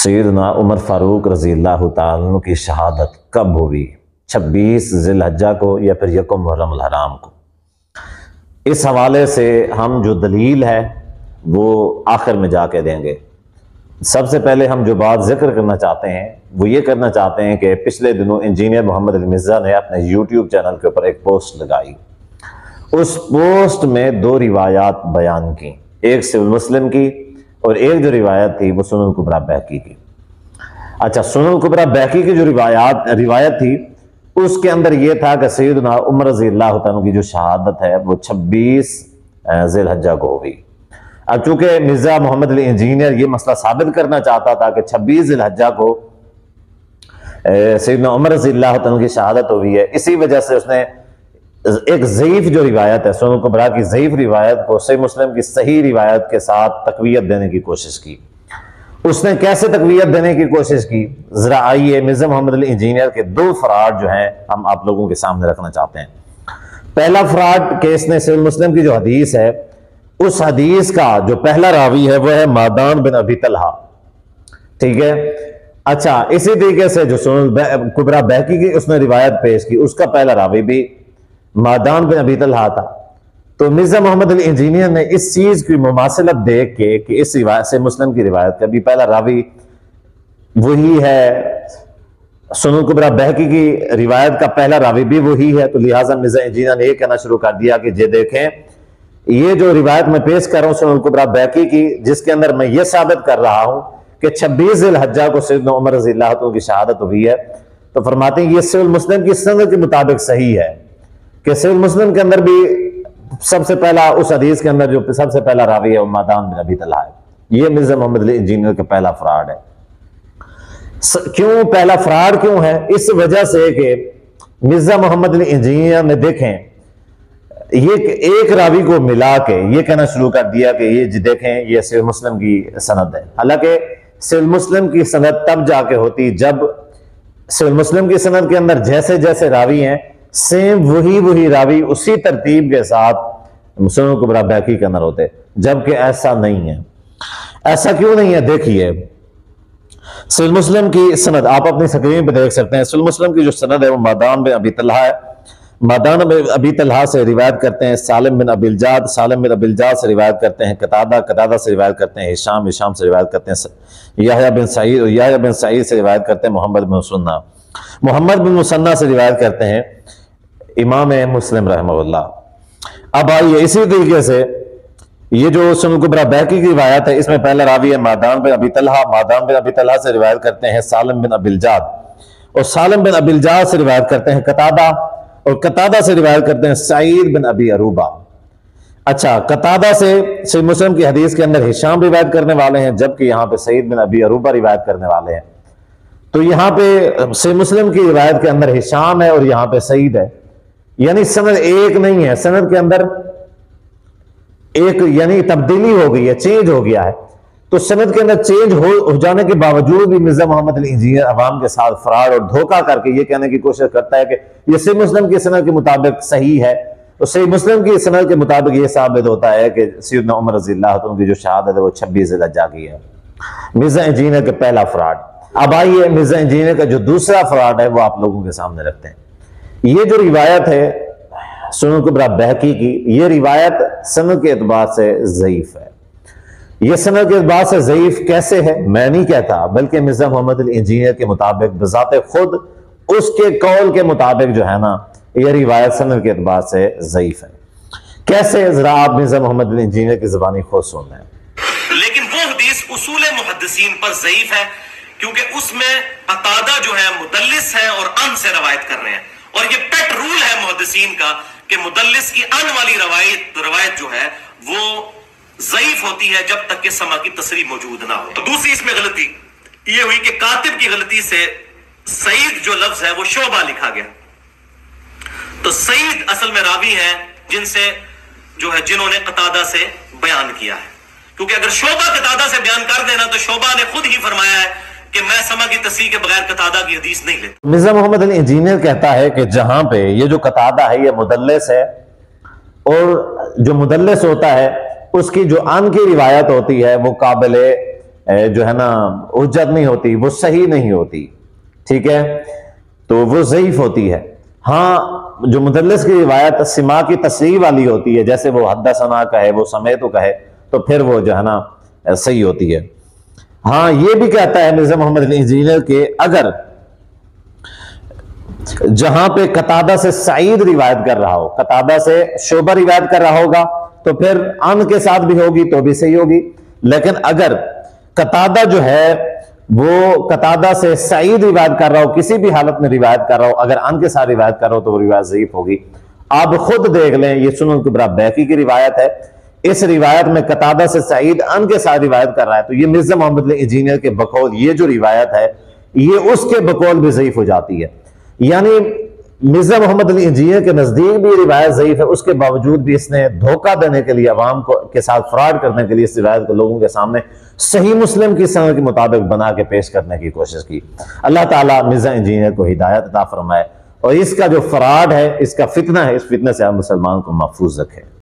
سیدنا عمر فاروق رضی اللہ تعالیٰ عنہ کی شہادت کب ہوئی؟ 26 ذی الحجہ کو یا پھر 1 محرم الحرام کو؟ اس حوالے سے ہم جو دلیل ہے وہ آخر میں جا کے دیں گے۔ سب سے پہلے ہم جو بات ذکر کرنا چاہتے ہیں وہ یہ کرنا چاہتے ہیں کہ پچھلے دنوں انجینئر محمد علی مرزا نے اپنے یوٹیوب چینل کے اوپر ایک پوسٹ لگائی۔ اس پوسٹ میں 2 روایات بیان کی، ایک صحیح مسلم کی اور ایک جو روایت تھی وہ سنن کبریٰ بیہقی کی۔ اچھا، سنن کبریٰ بیہقی کی جو روایت تھی اس کے اندر یہ تھا کہ سیدنا عمر رضی اللہ تعالیٰ کی جو شہادت ہے وہ 26 ذی الحجہ کو ہوئی۔ اب چونکہ مرزا محمد علی انجینئر یہ مسئلہ ثابت کرنا چاہتا تھا کہ 26 ذی الحجہ کو سیدنا عمر رضی اللہ تعالیٰ کی شہادت ہوئی ہے، اسی وجہ سے اس نے ایک ضعیف جو روایت ہے سنن کبریٰ کی ضعیف روایت کو صحیح مسلم کی صحیح روایت کے ساتھ تقویت دینے کی کوشش کی۔ اس نے کیسے تقویت دینے کی کوشش کی؟ ذرا آئیے مرزا محمد علی انجینئر کے 2 فراڈ جو ہیں ہم آپ لوگوں کے سامنے رکھنا چاہتے ہیں۔ پہلا فراڈ کہ اس نے صحیح مسلم کی جو حدیث ہے اس حدیث کا جو پہلا راوی ہے وہ ہے مادان بن ابی طلحہ، ٹھیک ہے۔ اچھا، اسی طریقے سے جو سنن کبریٰ بیہقی کی اس نے روایت پیش کی، اس کا پہلا راوی بھی مادان بن ابی طلحہ تھا۔ تو مرزا محمد علی انجینئر نے اس چیز کی مماثلت دیکھ کے کہ اس روایت سے مسلم کی روایت کا بھی پہلا راوی وہی ہے، سنن کبریٰ بیہقی کی روایت کا پہلا راوی بھی وہی ہے، تو لہٰذا مرزا انجینئر نے یہ کہنا شروع کر دیا کہ یہ دیکھیں یہ جو روایت میں پیش کر رہا ہوں سنن کبریٰ بیہقی کی، جس کے اندر میں یہ ثابت کر رہا ہوں کہ 26 ذی الحجہ کو سیدنا عمر رضی اللہ عنہ کی شہادت ہوئی ہے، تو فرماتے ہیں یہ صحیح مسلم کی سند کے مطابق صحیح ہے کہ صحیح مسلم کے اندر بھی سب سے پہلا اس حدیث کے اندر جو سب سے پہلا راوی ہے وہ مادان بن ابی طلحہ ہے۔ یہ مرزا محمد علی انجینئر کا پہلا فراڈ ہے۔ کیوں پہلا فراڈ کیوں ہے؟ اس وجہ سے کہ مرزا محمد علی انجینئر نے دیکھیں یہ ایک راوی کو ملا کے یہ کہنا شروع کر دیا کہ یہ دیکھیں یہ صحیح مسلم کی سند ہے، حالانکہ صحیح مسلم کی سند تب جا کے ہوتی جب صحیح مسلم کی سند کے اندر جیسے جیسے راوی ہیں سیم وہی راوی اسی ترتیب کے ساتھ سنن کبریٰ بیہقی کے اندر ہوتے، جبکہ ایسا نہیں ہے۔ ایسا کیوں نہیں ہے؟ دیکھیے صحیح مسلم کی سند آپ اپنی سکرین پہ دیکھ سکتے ہیں۔ صحیح مسلم کی جو سند ہے وہ مادان بن ابی طلحہ ہے۔ مادان بن ابی طلحہ سے روایت کرتے ہیں سالم بن ابی الجعد، سالم بن ابی الجعد سے روایت کرتے ہیں قتادہ سے روایت کرتے ہیں ہشام سے روایت کرتے ہیں یحییٰ بن سعید سے روایت کرتے ہیں محمد بن مثنیٰ سے روایت کرتے ہیں امام مسلم رحمہ اللہ۔ اب آئیے اسی طریقے سے یہ جو سنن کبریٰ بیہقی کی روایت ہے اس میں پہلا راوی ہے مادان بن ابی طلحہ سے روایت کرتے ہیں سالم بن ابی الجعد، اور سالم بن ابی الجعد سے روایت کرتے ہیں قتادہ، اور قتادہ سے روایت کرتے ہیں سعید بن ابی عروبہ۔ اچھا، قتادہ سے صحیح مسلم کی حدیث کے اندر ہشام روایت کرنے والے ہیں، جبکہ یہاں پہ سعید بن ابی عروبہ روایت کرنے والے ہیں۔ تو یہاں پہ صحیح مسلم کی روایت کے اندر ہشام ہے اور یہاں پہ سعید ہے، یعنی سند ایک نہیں ہے، سند کے اندر ایک یعنی تبدیلی ہو گئی ہے، چینج ہو گیا ہے۔ تو سند کے اندر چینج ہو جانے کے باوجود بھی مرزا محمد علی انجینئر عوام کے ساتھ فراڈ اور دھوکہ کر کے یہ کہنے کی کوشش کرتا ہے کہ یہ صحیح مسلم کی سند کے مطابق صحیح ہے، تو صحیح مسلم کی سند کے مطابق یہ ثابت ہوتا ہے کہ سیدنا عمر رضی اللہ عنہ کی جو شہادت ہے وہ 26 ذی الحجہ کی ہے۔ مرزا انجینئر کا پہلا فراڈ۔ اب آئیے مرزا انجینئر کا جو دوسرا فراڈ ہے وہ آپ لوگوں کے سامنے رکھتے ہیں۔ یہ جو روایت ہے سنن کبریٰ بیہقی کی، یہ روایت سند کے اعتبار سے ضعیف ہے۔ یہ سند کے اعتبار سے ضعیف کیسے ہے؟ میں نہیں کہتا، بلکہ مرزا محمد علی انجینئر کے مطابق بذات خود اس کے قول کے مطابق جو ہے نا یہ روایت سند کے اعتبار سے ضعیف ہے۔ کیسے؟ ذرا آپ مرزا محمد علی انجینئر کی زبانی خود سن لیں۔ لیکن وہ حدیث اصول محدثین پر ضعیف ہے کیونکہ اس میں قتادہ جو ہے مدلس ہے اور ان سے روایت کر رہے ہیں، اور یہ پیٹ رول ہے محدثین کا کہ مدلس کی ان والی روایت جو ہے وہ ضعیف ہوتی ہے جب تک کہ سما کی تصریح موجود نہ ہو۔ دوسری اس میں غلطی یہ ہوئی کہ کاتب کی غلطی سے سعید جو لفظ ہے وہ شعبہ لکھا گیا، تو سعید اصل میں راوی ہیں جنہوں نے قتادہ سے بیان کیا ہے، کیونکہ اگر شعبہ قتادہ سے بیان کر دینا تو شعبہ نے خود ہی فرمایا ہے کہ میں سما کی تصریح کے بغیر قتادہ کی حدیث نہیں لیتا۔ مرزا محمد علی انجینئر کہتا ہے کہ جہاں پہ یہ جو قتادہ ہے یہ مدلس ہے، اور جو مدلس ہوتا ہے اس کی جو ان کی روایت ہوتی ہے وہ قابل جو ہے نا حجت نہیں ہوتی، وہ صحیح نہیں ہوتی، ٹھیک ہے، تو وہ ضعیف ہوتی ہے۔ ہاں جو مدلس کی روایت سما کی تصریح والی ہوتی ہے، جیسے وہ حدثنا کہے، وہ سمیتو کہے، تو پھر وہ جو ہے نا صحیح ہوتی ہے۔ ہاں یہ بھی کہتا ہے مرزا محمد علی انجینئر کہ اگر جہاں پہ قتادہ سے سعید روایت کر رہا ہو، قتادہ سے شعبہ روایت کر رہا ہوگا تو پھر ان کے ساتھ بھی ہوگی تو بھی صحیح ہوگی، لیکن اگر قتادہ جو ہے وہ قتادہ سے سعید روایت کر رہا ہو، کسی بھی حالت میں روایت کر رہا ہو، اگر ان کے ساتھ روایت کر رہا ہو تو وہ روایت ضعیف ہوگی۔ آپ خود دیکھ لیں، یہ سنن کبریٰ بیہقی کی روایت ہے، اس روایت میں قتادہ سے سعید ان کے ساتھ روایت کر رہا ہے، تو یہ مرزا محمد علی انجینئر کے بقول یہ جو روایت ہے یہ اس کے بقول بھی ضعیف ہو جاتی ہے۔ یعنی مرزا محمد علی انجینئر کے نزدیک بھی روایت ضعیف ہے، اس کے باوجود بھی اس نے دھوکہ دینے کے لیے، عوام کے ساتھ فراڈ کرنے کے لیے اس روایت کو لوگوں کے سامنے صحیح مسلم کی سند کے مطابق بنا کے پیش کرنے کی کوشش کی۔ اللہ تعالیٰ مرزا انجینئر کو ہدایت عطا فرمائے، اور اس کا جو فراڈ ہے، اس کا فتنہ ہے، اس فتنہ سے آپ مسلمان کو محفوظ رکھے۔